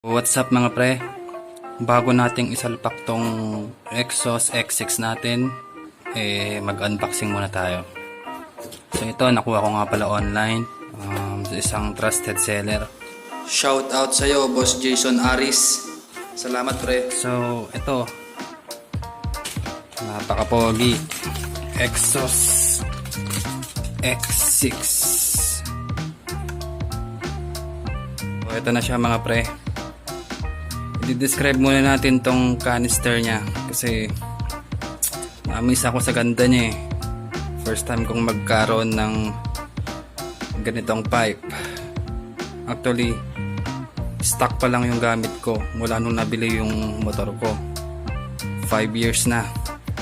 What's up mga pre? Bago nating isalpak tong Exos X6 natin, mag-unboxing muna tayo. So ito, nakuha ko nga pala online sa isang trusted seller. Shout out sa'yo, Boss Jason Aris. Salamat pre. So ito, napaka-pogi. Exos X6. So ito na siya mga pre. I-describe muna natin tong canister niya kasi na-amaze ako sa ganda niya eh. First time kong magkaroon ng ganitong pipe. Actually, stock pa lang yung gamit ko mula nung nabili yung motor ko. 5 years na.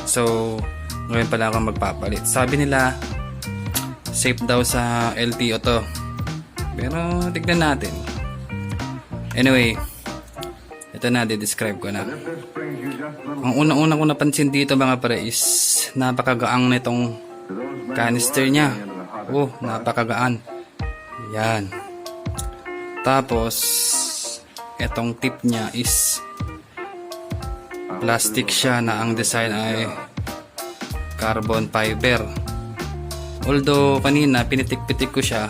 So, ngayon pala ako magpapalit. Sabi nila, safe daw sa LTO to. Pero, tignan natin. Anyway, ito na, di-describe ko na. Ang unang-una ko napansin dito mga pare is napakagaang nitong canister niya. Oh, napakagaan. Yan. Tapos, itong tip niya is plastic siya na ang design ay carbon fiber. Although kanina pinitik-pitik ko siya,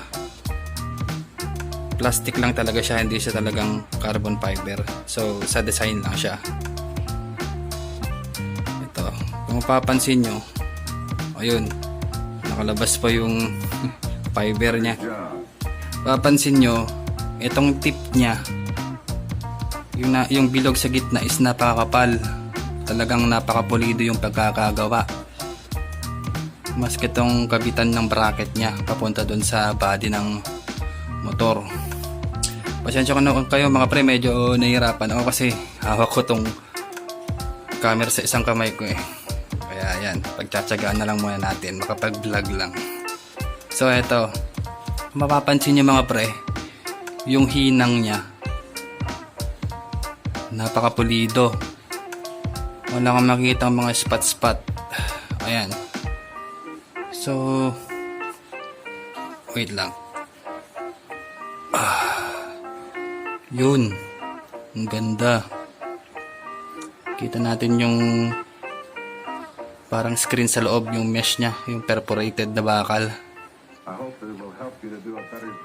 plastic lang talaga siya, hindi siya talagang carbon fiber. So, sa design lang siya. Ito, kung mapapansin nyo, ayun, nakalabas pa yung fiber niya. Papansin nyo, itong tip niya, yung bilog sa gitna is napakakapal. Talagang napakapulido yung pagkakagawa. Maski itong kabitan ng bracket niya, papunta dun sa body ng motor. Pasensya ko na kayo mga pre, medyo nahihirapan ako kasi hawak ko tong camera sa isang kamay ko eh. Kaya yan, pagtsatsagaan na lang muna natin, makapag-vlog lang. So eto, mapapansin nyo mga pre, yung hinang niya napakapulido. Wala kang makita mga spot-spot. Ayan. So, wait lang. Yun, ang ganda. Kita natin yung parang screen sa loob, yung mesh nya, yung perforated na bakal.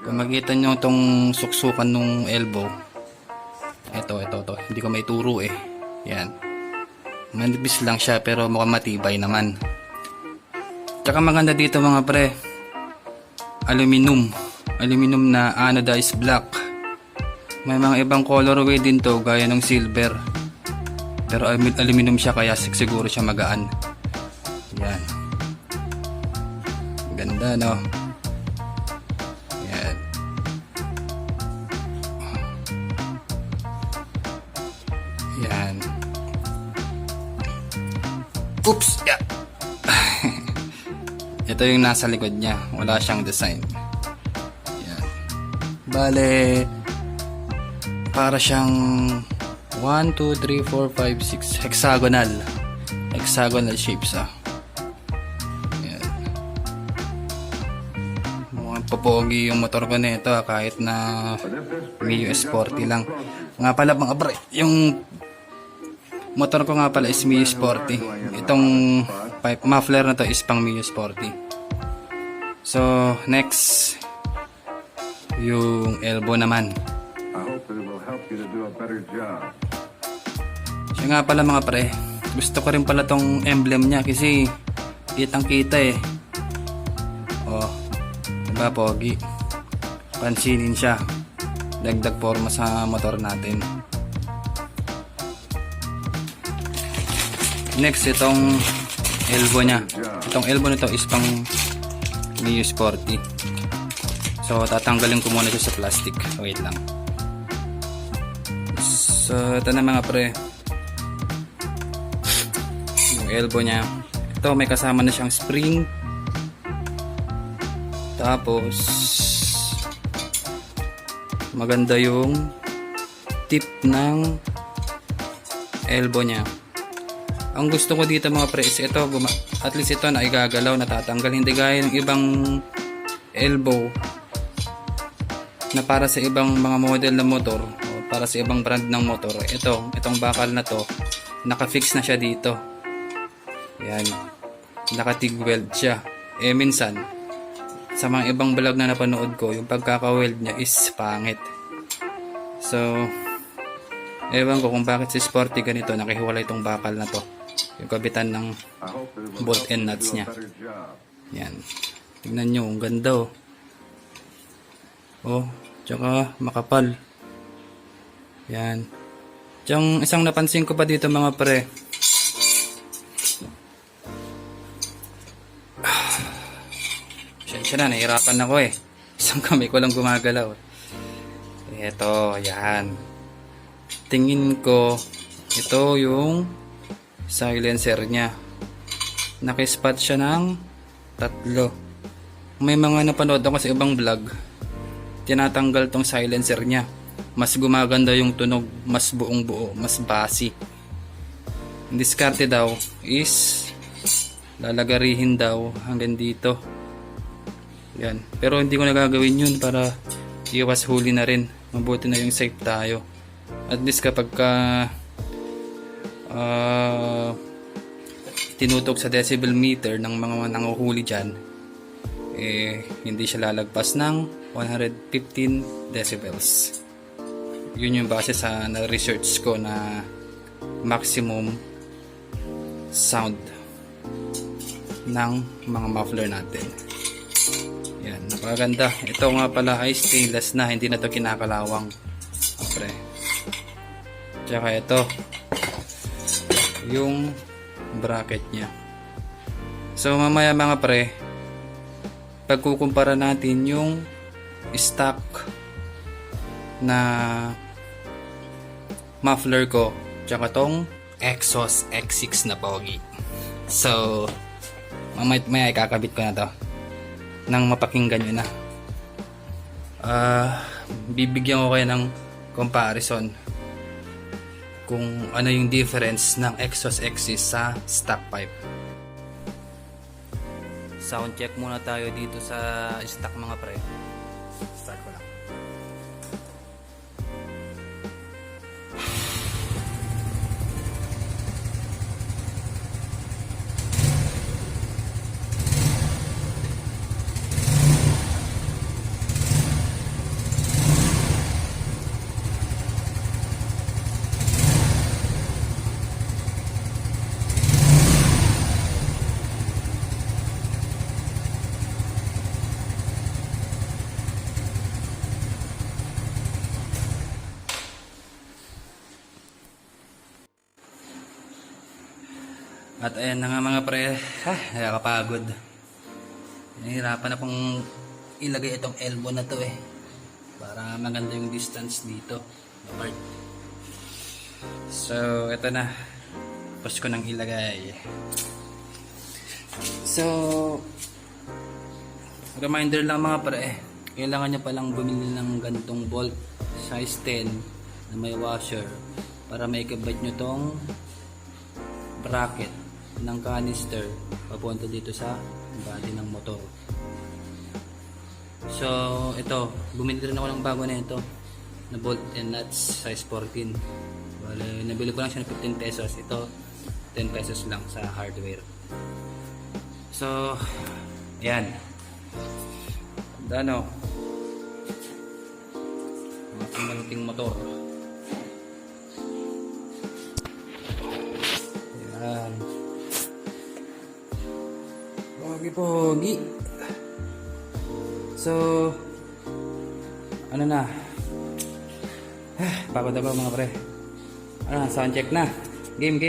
Kung makita nyo itong suksukan nung elbow, ito, hindi ko may turo eh. Yan, manipis lang siya pero mukhang matibay naman. Tsaka maganda dito mga pre, aluminum na anodized black. May mga ibang colorway din to gaya ng silver, pero aluminum siya kaya siguro siya magaan. Yan, ganda no. Yan. Yan. Oops, yeah. Ito yung nasa likod niya, wala siyang design. Yan. Bale, para siyang 1, 2, 3, 4, 5, 6 hexagonal shapes ah. Ayan. Mukhang popogi yung motor ko nito kahit na Mio Sporty lang. Nga pala mga pre, yung motor ko nga pala is Mio Sporty. Itong pipe muffler na to is pang Mio Sporty. So next, yung elbow naman. Siya nga pala mga pre, gusto ko rin pala tong emblem niya kasi kitang kita eh. Oh, diba pogi? Pansinin siya, dagdag forma sa motor natin. Next, itong elbow niya. Itong elbow nito is pang Mio Sporty. So tatanggalin ko muna siya sa plastic. Wait lang. So ito na mga pre, yung elbow nya. Ito may kasama na siyang spring. Tapos maganda yung tip ng elbow nya. Ang gusto ko dito mga pre is ito, at least ito na igagalaw, natatanggal, hindi gaya ng ibang elbow na para sa ibang mga model na motor para sa ibang brand ng motor. Itong bakal na to, naka-fix na siya dito. Yan. Naka-TIG weld siya. Minsan, sa mga ibang vlog na napanood ko, yung pagkaka-weld niya is pangit. So, ewan ko kung bakit si Sporty ganito, nakihiwalay itong bakal na to. Yung kabitan ng bolt and nuts niya. Yan. Tingnan nyo, ang ganda oh. Oh, tsaka makapal. Yan. Tsang isang napansin ko pa dito mga pre. Siya na, nahirapan ako eh. Isang kamay ko lang gumagalaw. Ito, yan. Tingin ko, ito yung silencer niya. Nakispot siya ng 3. May mga napanood ako sa ibang vlog, tinatanggal tong silencer niya. Mas gumaganda yung tunog, mas buong buo, mas bassy. Ang diskarte daw is lalagarihin daw hanggang dito. Yan. Pero hindi ko nagagawin yun para iwas huli na rin. Mabuti na yung safe tayo. At least kapag tinutok sa decibel meter ng mga nanguhuli dyan, hindi siya lalagpas ng 115 decibels. Yun yung base sa na-research ko na maximum sound ng mga muffler natin. Yan, napakaganda. Ito nga pala ay stainless na, hindi na to kinakalawang. Pre. Tsaka ito yung bracket nya. So mamaya mga pre, pagkukumpara natin yung stock na muffler ko tsaka tong Exos X6 na pogi. So mamaya ikakabit ko na to nang mapakinggan nyo na. Bibigyan ko kayo ng comparison kung ano yung difference ng Exos X6 sa stock pipe. Sound check muna tayo dito sa stock mga pre. Start ko lang. At ayan na nga mga pre, nakakapagod. Nahihirapan akong ilagay itong elbow na to para maganda yung distance dito. So ito na, tapos ko nang ilagay. So reminder lang mga pre, kailangan nyo palang bumili ng gantong bolt size 10 na may washer para may kabit nyo tong bracket ng canister papunta dito sa body ng motor. So ito, bumili rin ako ng bago na ito na bolt and nuts size 14. Bale, nabili ko lang siya ng 15 pesos. Ito 10 pesos lang sa hardware. So ayan, ano, mga pangalating motor. Ayan, pogi. So ano na, pagod ako mga pre. Ano, sound check na. Game.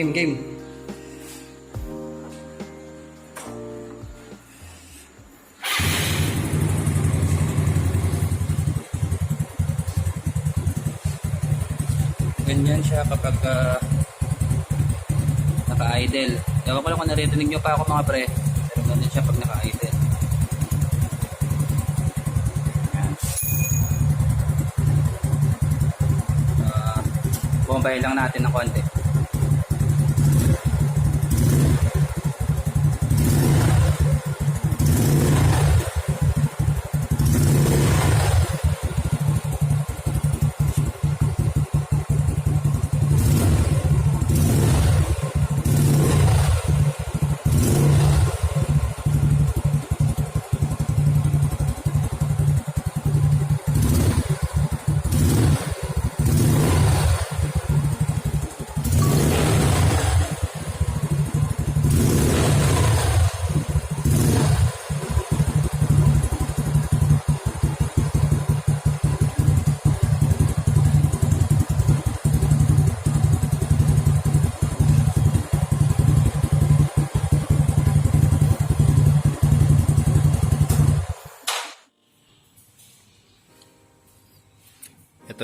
Ganyan siya kapag naka-idle. Ewan ko lang kung naririnig nyo pa ako mga pre. Ganun siya pag naka-idle. Bombahin lang natin ng konti.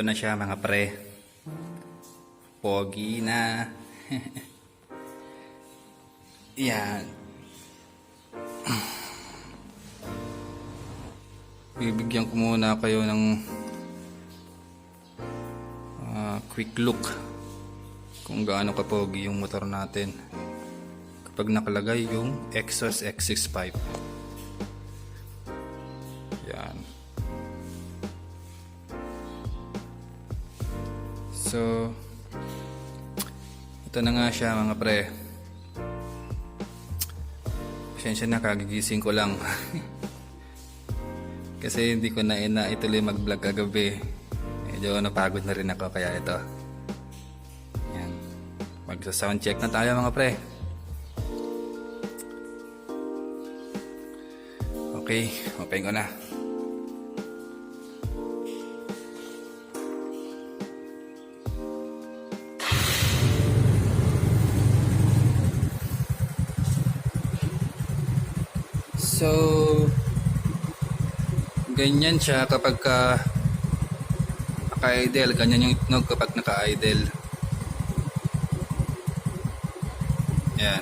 Ito na siya mga pre. Pogi na. Yan. Bibigyan ko muna kayo ng quick look kung gaano kapogi yung motor natin kapag nakalagay yung Exos X65. Yan. So ito na nga siya mga pre. Pasensya na, kagigising ko lang. Kasi hindi ko na ituloy mag-vlog kagabi. Medyo napagod na rin ako kaya ito. Yan. Magsa-sound check na tayo mga pre. Okay, open ko na. So ganyan siya kapag naka-idle. Ganyan yung tunog kapag naka-idle. Yan.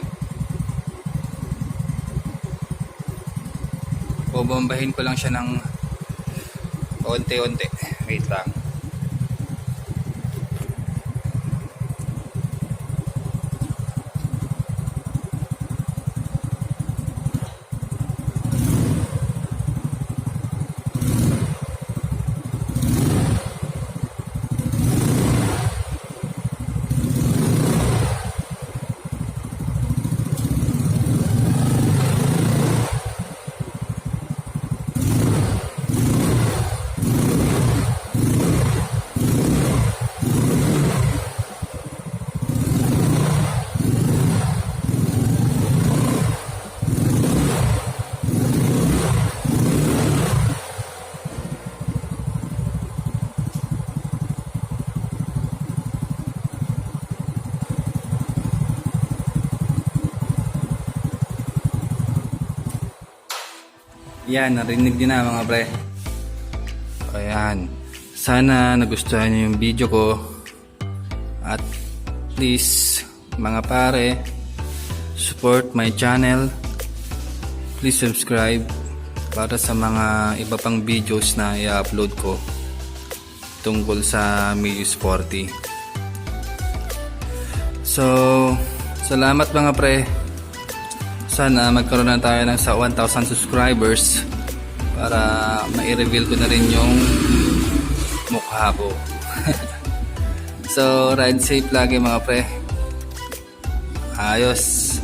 Bobombahin ko lang siya ng onte-onte. Wait lang. Yan, narinig din na mga pre. Ayan. Sana nagustuhan niyo yung video ko. At please, mga pare, support my channel. Please subscribe para sa mga iba pang videos na i-upload ko tungkol sa Miyus 40. So, salamat mga pre. Sana magkaroon na tayo ng sa 1,000 subscribers para mai-reveal ko na rin yung mukha ko. So, ride safe lagi mga pre. Ayos.